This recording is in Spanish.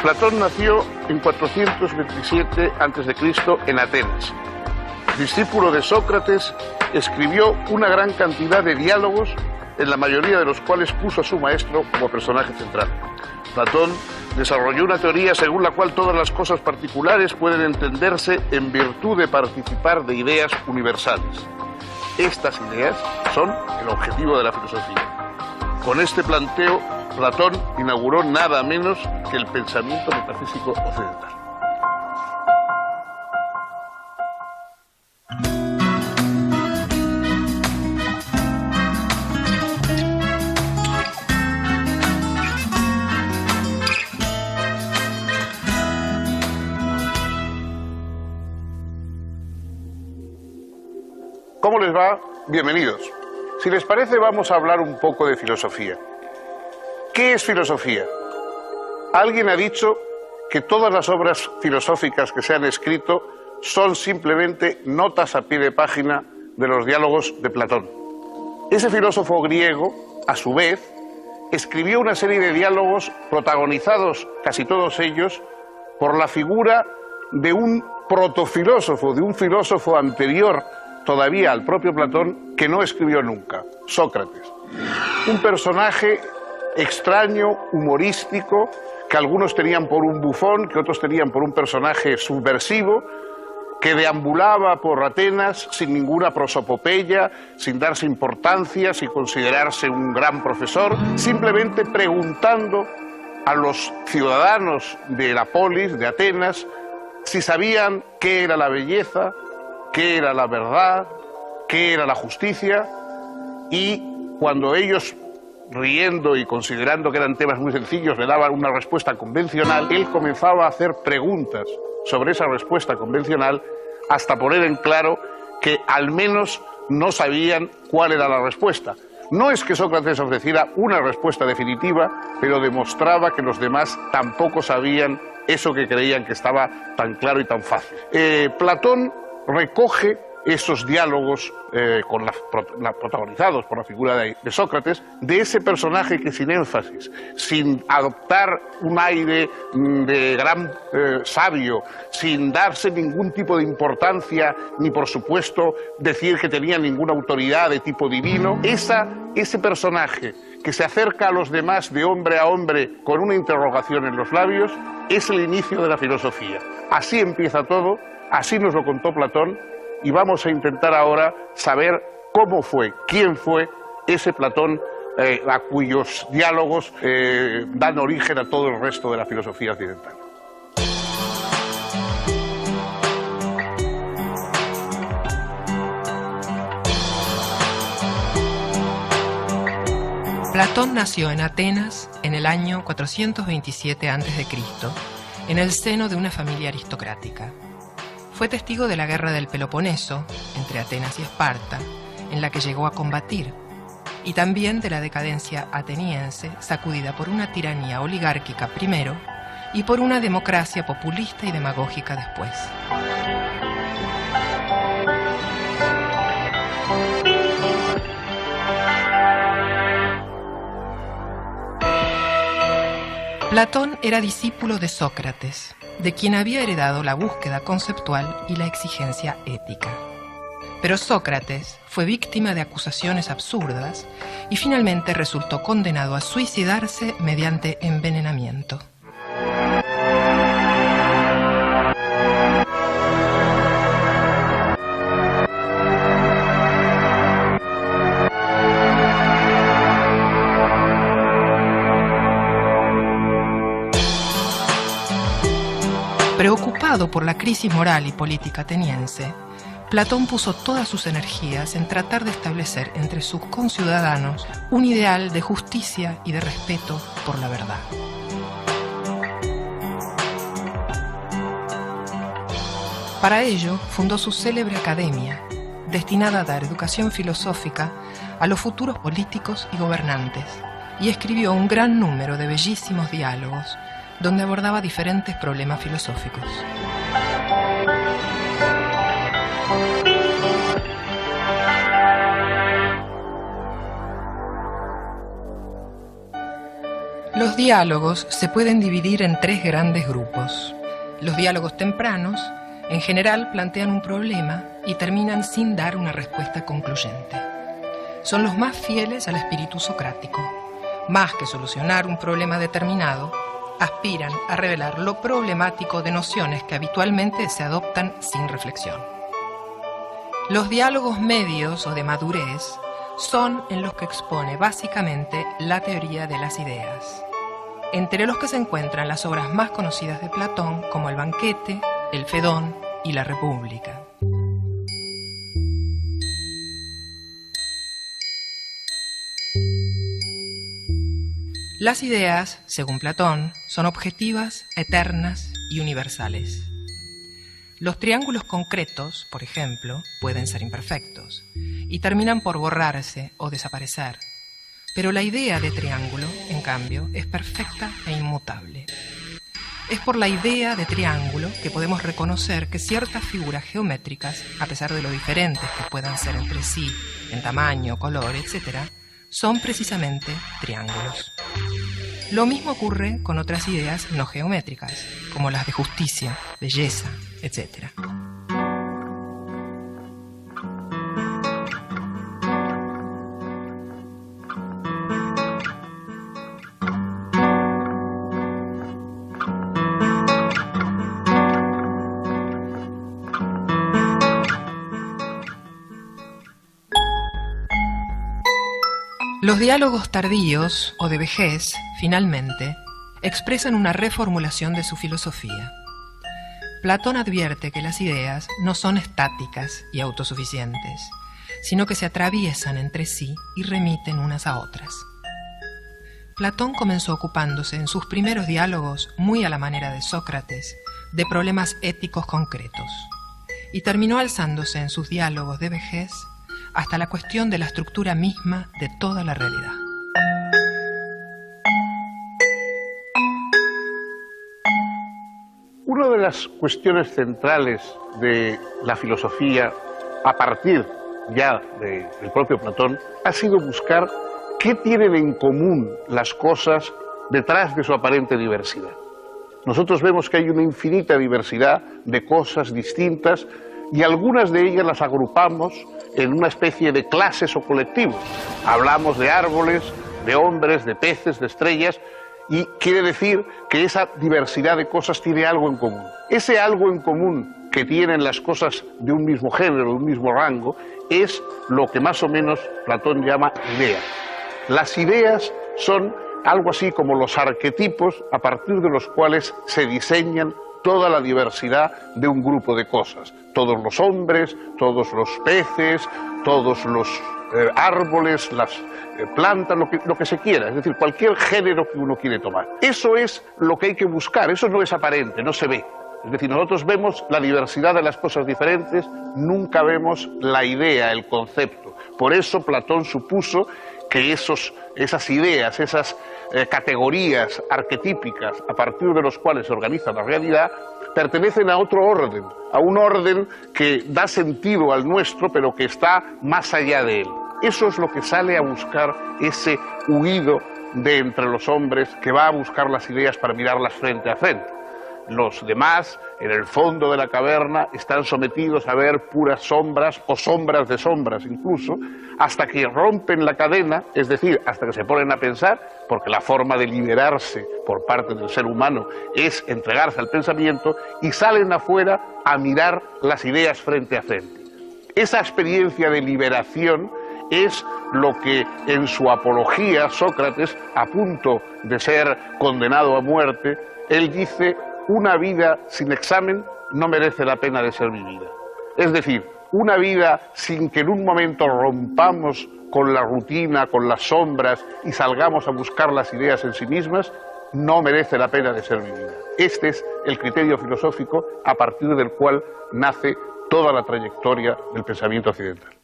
Platón nació en 427 a.C. en Atenas. Discípulo de Sócrates, escribió una gran cantidad de diálogos, en la mayoría de los cuales puso a su maestro como personaje central. Platón desarrolló una teoría según la cual todas las cosas particulares pueden entenderse en virtud de participar de ideas universales. Estas ideas son el objetivo de la filosofía. Con este planteo, Platón inauguró nada menos que el pensamiento metafísico occidental. ¿Cómo les va? Bienvenidos. Si les parece, vamos a hablar un poco de filosofía. ¿Qué es filosofía? Alguien ha dicho que todas las obras filosóficas que se han escrito son simplemente notas a pie de página de los diálogos de Platón. Ese filósofo griego, a su vez, escribió una serie de diálogos protagonizados, casi todos ellos, por la figura de un protofilósofo, de un filósofo anterior todavía al propio Platón, que no escribió nunca, Sócrates. Un personaje extraño, humorístico, que algunos tenían por un bufón, que otros tenían por un personaje subversivo, que deambulaba por Atenas sin ninguna prosopopeya, sin darse importancia, sin considerarse un gran profesor, simplemente preguntando a los ciudadanos de la polis, de Atenas, si sabían qué era la belleza, qué era la verdad, qué era la justicia, y cuando ellos, riendo y considerando que eran temas muy sencillos, le daban una respuesta convencional, él comenzaba a hacer preguntas sobre esa respuesta convencional hasta poner en claro que al menos no sabían cuál era la respuesta. No es que Sócrates ofreciera una respuesta definitiva, pero demostraba que los demás tampoco sabían eso que creían que estaba tan claro y tan fácil. Platón recoge esos diálogos protagonizados por la figura de Sócrates, de ese personaje que sin énfasis, sin adoptar un aire de gran sabio, sin darse ningún tipo de importancia, ni por supuesto decir que tenía ninguna autoridad de tipo divino, ese personaje que se acerca a los demás de hombre a hombre con una interrogación en los labios, es el inicio de la filosofía. Así empieza todo, así nos lo contó Platón, y vamos a intentar ahora saber cómo fue, quién fue ese Platón a cuyos diálogos dan origen a todo el resto de la filosofía occidental. Platón nació en Atenas en el año 427 a.C., en el seno de una familia aristocrática. Fue testigo de la guerra del Peloponeso, entre Atenas y Esparta, en la que llegó a combatir, y también de la decadencia ateniense, sacudida por una tiranía oligárquica primero y por una democracia populista y demagógica después. Platón era discípulo de Sócrates, de quien había heredado la búsqueda conceptual y la exigencia ética. Pero Sócrates fue víctima de acusaciones absurdas y finalmente resultó condenado a suicidarse mediante envenenamiento. Preocupado por la crisis moral y política ateniense, Platón puso todas sus energías en tratar de establecer entre sus conciudadanos un ideal de justicia y de respeto por la verdad. Para ello, fundó su célebre academia, destinada a dar educación filosófica a los futuros políticos y gobernantes, y escribió un gran número de bellísimos diálogos, donde abordaba diferentes problemas filosóficos. Los diálogos se pueden dividir en tres grandes grupos. Los diálogos tempranos, en general, plantean un problema y terminan sin dar una respuesta concluyente. Son los más fieles al espíritu socrático. Más que solucionar un problema determinado, aspiran a revelar lo problemático de nociones que habitualmente se adoptan sin reflexión. Los diálogos medios o de madurez son en los que expone básicamente la teoría de las ideas, entre los que se encuentran las obras más conocidas de Platón como El Banquete, El Fedón y La República. Las ideas, según Platón, son objetivas, eternas y universales. Los triángulos concretos, por ejemplo, pueden ser imperfectos y terminan por borrarse o desaparecer, pero la idea de triángulo, en cambio, es perfecta e inmutable. Es por la idea de triángulo que podemos reconocer que ciertas figuras geométricas, a pesar de lo diferentes que puedan ser entre sí, en tamaño, color, etc., son precisamente triángulos. Lo mismo ocurre con otras ideas no geométricas, como las de justicia, belleza, etc. Los diálogos tardíos o de vejez, finalmente, expresan una reformulación de su filosofía. Platón advierte que las ideas no son estáticas y autosuficientes, sino que se atraviesan entre sí y remiten unas a otras. Platón comenzó ocupándose en sus primeros diálogos, muy a la manera de Sócrates, de problemas éticos concretos, y terminó alzándose en sus diálogos de vejez hasta la cuestión de la estructura misma de toda la realidad. Una de las cuestiones centrales de la filosofía, a partir ya del propio Platón, ha sido buscar qué tienen en común las cosas detrás de su aparente diversidad. Nosotros vemos que hay una infinita diversidad de cosas distintas y algunas de ellas las agrupamos en una especie de clases o colectivos. Hablamos de árboles, de hombres, de peces, de estrellas, y quiere decir que esa diversidad de cosas tiene algo en común. Ese algo en común que tienen las cosas de un mismo género, de un mismo rango, es lo que más o menos Platón llama idea. Las ideas son algo así como los arquetipos a partir de los cuales se diseñan toda la diversidad de un grupo de cosas. Todos los hombres, todos los peces, todos los árboles, las plantas, lo que se quiera, es decir, cualquier género que uno quiere tomar. Eso es lo que hay que buscar, eso no es aparente, no se ve. Es decir, nosotros vemos la diversidad de las cosas diferentes, nunca vemos la idea, el concepto. Por eso Platón supuso que esas ideas, esas categorías arquetípicas a partir de los cuales se organiza la realidad, pertenecen a otro orden, a un orden que da sentido al nuestro, pero que está más allá de él. Eso es lo que sale a buscar ese huido de entre los hombres que va a buscar las ideas para mirarlas frente a frente. Los demás, en el fondo de la caverna, están sometidos a ver puras sombras o sombras de sombras incluso, hasta que rompen la cadena, es decir, hasta que se ponen a pensar, porque la forma de liberarse por parte del ser humano es entregarse al pensamiento, y salen afuera a mirar las ideas frente a frente. Esa experiencia de liberación es lo que en su apología Sócrates, a punto de ser condenado a muerte, él dice: una vida sin examen no merece la pena de ser vivida. Es decir, una vida sin que en un momento rompamos con la rutina, con las sombras y salgamos a buscar las ideas en sí mismas, no merece la pena de ser vivida. Este es el criterio filosófico a partir del cual nace toda la trayectoria del pensamiento occidental.